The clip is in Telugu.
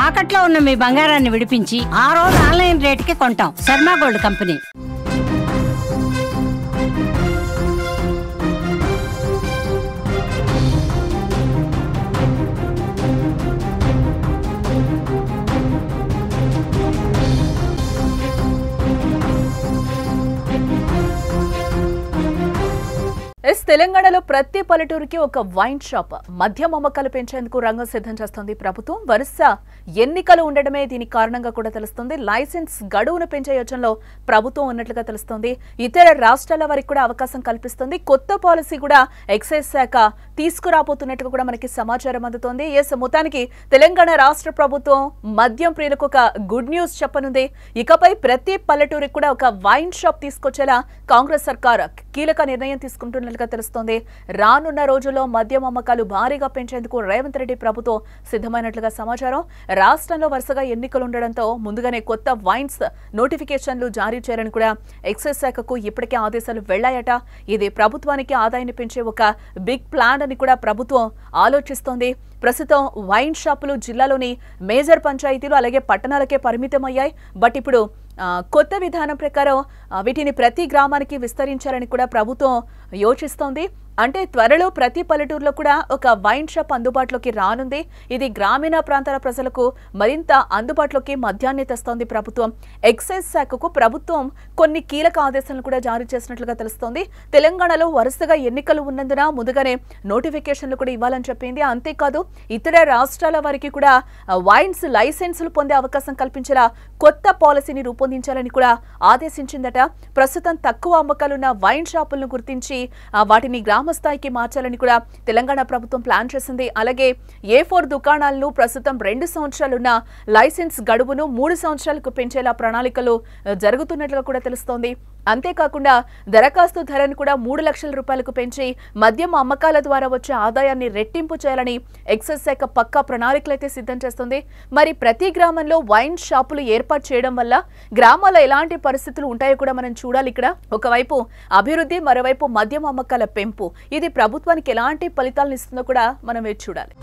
తాకట్లో ఉన్న మీ బంగారాన్ని విడిపించి ఆ రోజు ఆన్లైన్ రేటుకి కొంటాం. Sharma gold company. తెలంగాణలో ప్రతి పల్లెటూరికి ఒక వైన్ షాప్, మద్యం అమ్మకాలు పెంచేందుకు రంగం సిద్ధం చేస్తోంది ప్రభుత్వం. వరుస ఎన్నికలు ఉండడమే దీనికి కారణంగా కూడా తెలుస్తోంది. లైసెన్స్ గడువును పెంచే యోచనలో ప్రభుత్వం ఉన్నట్లుగా తెలుస్తోంది. ఇతర రాష్ట్రాల వారికి కూడా అవకాశం కల్పిస్తుంది. కొత్త పాలసీ కూడా ఎక్సైజ్ శాఖ తీసుకురాబోతున్నట్టుగా కూడా మనకి సమాచారం అందుతోంది. మొత్తానికి తెలంగాణ రాష్ట్ర ప్రభుత్వం మద్యం ప్రియులకు ఒక గుడ్ న్యూస్ చెప్పనుంది. ఇకపై ప్రతి పల్లెటూరికి కూడా ఒక వైన్ షాప్ తీసుకొచ్చేలా కాంగ్రెస్ సర్కార్ కీలక నిర్ణయం తీసుకుంటున్నట్లుగా తెలుస్తోంది. రానున్న రోజుల్లో మద్యం అమ్మకాలు భారీగా పెంచేందుకు రేవంత్ రెడ్డి ప్రభుత్వం సిద్ధమైనట్లుగా సమాచారం. రాష్ట్రంలో వరుసగా ఎన్నికలు ఉండడంతో ముందుగానే కొత్త వైన్స్ నోటిఫికేషన్లు జారీ చేయాలని కూడా ఎక్సైజ్ శాఖకు ఇప్పటికే ఆదేశాలు వెళ్లాయట. ఇది ప్రభుత్వానికి ఆదాయాన్ని పెంచే ఒక బిగ్ ప్లాన్ అని కూడా ప్రభుత్వం ఆలోచిస్తోంది. ప్రస్తుతం వైన్ షాపులు జిల్లాలోని మేజర్ పంచాయతీలు అలాగే పట్టణాలకే పరిమితమయ్యాయి. బట్ ఇప్పుడు కొత్త విధానం ప్రకారం వీటిని ప్రతి గ్రామానికి విస్తరించాలని కూడా ప్రభుత్వం యోచిస్తోంది. అంటే త్వరలో ప్రతి పల్లెటూరులో కూడా ఒక వైన్ షాప్ అందుబాటులోకి రానుంది. ఇది గ్రామీణ ప్రాంతాల ప్రజలకు మరింత అందుబాటులోకి మద్యాన్ని తెస్తోంది ప్రభుత్వం. ఎక్సైజ్ శాఖకు ప్రభుత్వం కొన్ని కీలక ఆదేశాలను కూడా జారీ చేసినట్లుగా తెలుస్తోంది. తెలంగాణలో వరుసగా ఎన్నికలు ఉన్నందున ముందుగానే నోటిఫికేషన్లు కూడా ఇవ్వాలని చెప్పింది. అంతేకాదు ఇతర రాష్ట్రాల వారికి కూడా వైన్స్ లైసెన్సులు పొందే అవకాశం కల్పించేలా కొత్త పాలసీని రూపొందించాలని కూడా ఆదేశించిందట. ప్రస్తుతం తక్కువ అమ్మకాలున్న వైన్ షాపులను గుర్తించి వాటిని స్థాయికి మార్చాలని కూడా తెలంగాణ ప్రభుత్వం ప్లాన్ చేసింది. అలాగే A4 దుకాణాలను ప్రస్తుతం 2 సంవత్సరాలున్న లైసెన్స్ గడువును 3 సంవత్సరాలకు పెంచేలా ప్రణాళికలు జరుగుతున్నట్లుగా కూడా తెలుస్తోంది. అంతేకాకుండా దరఖాస్తు ధరను కూడా 3 లక్షల రూపాయలకు పెంచి మద్యం అమ్మకాల ద్వారా వచ్చే ఆదాయాన్ని రెట్టింపు చేయాలని ఎక్సైజ్ శాఖ పక్కా ప్రణాళికలైతే సిద్ధం చేస్తుంది. మరి ప్రతి గ్రామంలో వైన్ షాపులు ఏర్పాటు చేయడం వల్ల గ్రామాల్లో ఎలాంటి పరిస్థితులు ఉంటాయో కూడా మనం చూడాలి. ఇక్కడ ఒకవైపు అభివృద్ధి, మరోవైపు మద్యం అమ్మకాల పెంపు. ఇది ప్రభుత్వానికి ఎలాంటి ఫలితాలను ఇస్తుందో కూడా మనం వేచి చూడాలి.